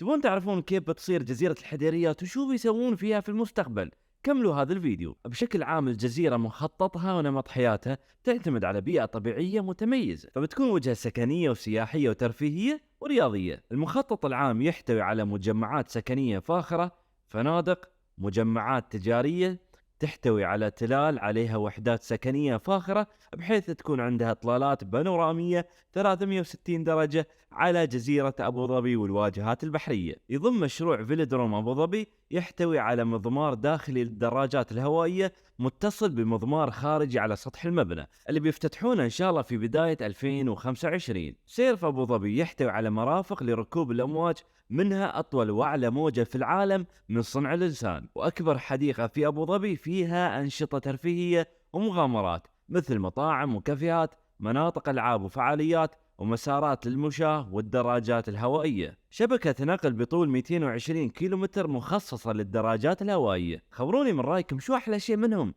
تبون تعرفون كيف بتصير جزيرة الحديريات وشو بيسوون فيها في المستقبل؟ كملوا هذا الفيديو. بشكل عام الجزيرة مخططها ونمط حياتها تعتمد على بيئة طبيعية متميزة، فبتكون وجهة سكنية وسياحية وترفيهية ورياضية. المخطط العام يحتوي على مجمعات سكنية فاخرة، فنادق، مجمعات تجارية، تحتوي على تلال عليها وحدات سكنية فاخرة بحيث تكون عندها اطلالات بانورامية 360 درجة على جزيرة أبو ظبي والواجهات البحرية. يضم مشروع فيلودروم أبو ظبي يحتوي على مضمار داخلي للدراجات الهوائية متصل بمضمار خارجي على سطح المبنى اللي بيفتتحونه إن شاء الله في بداية 2025. سيرف أبو ظبي يحتوي على مرافق لركوب الأمواج، منها أطول وأعلى موجة في العالم من صنع الإنسان، وأكبر حديقة في أبو ظبي فيها أنشطة ترفيهية ومغامرات مثل مطاعم وكافيهات، مناطق ألعاب وفعاليات، ومسارات للمشاة والدراجات الهوائية. شبكة نقل بطول 220 كيلومتر مخصصة للدراجات الهوائية. خبروني من رأيكم شو أحلى شيء منهم؟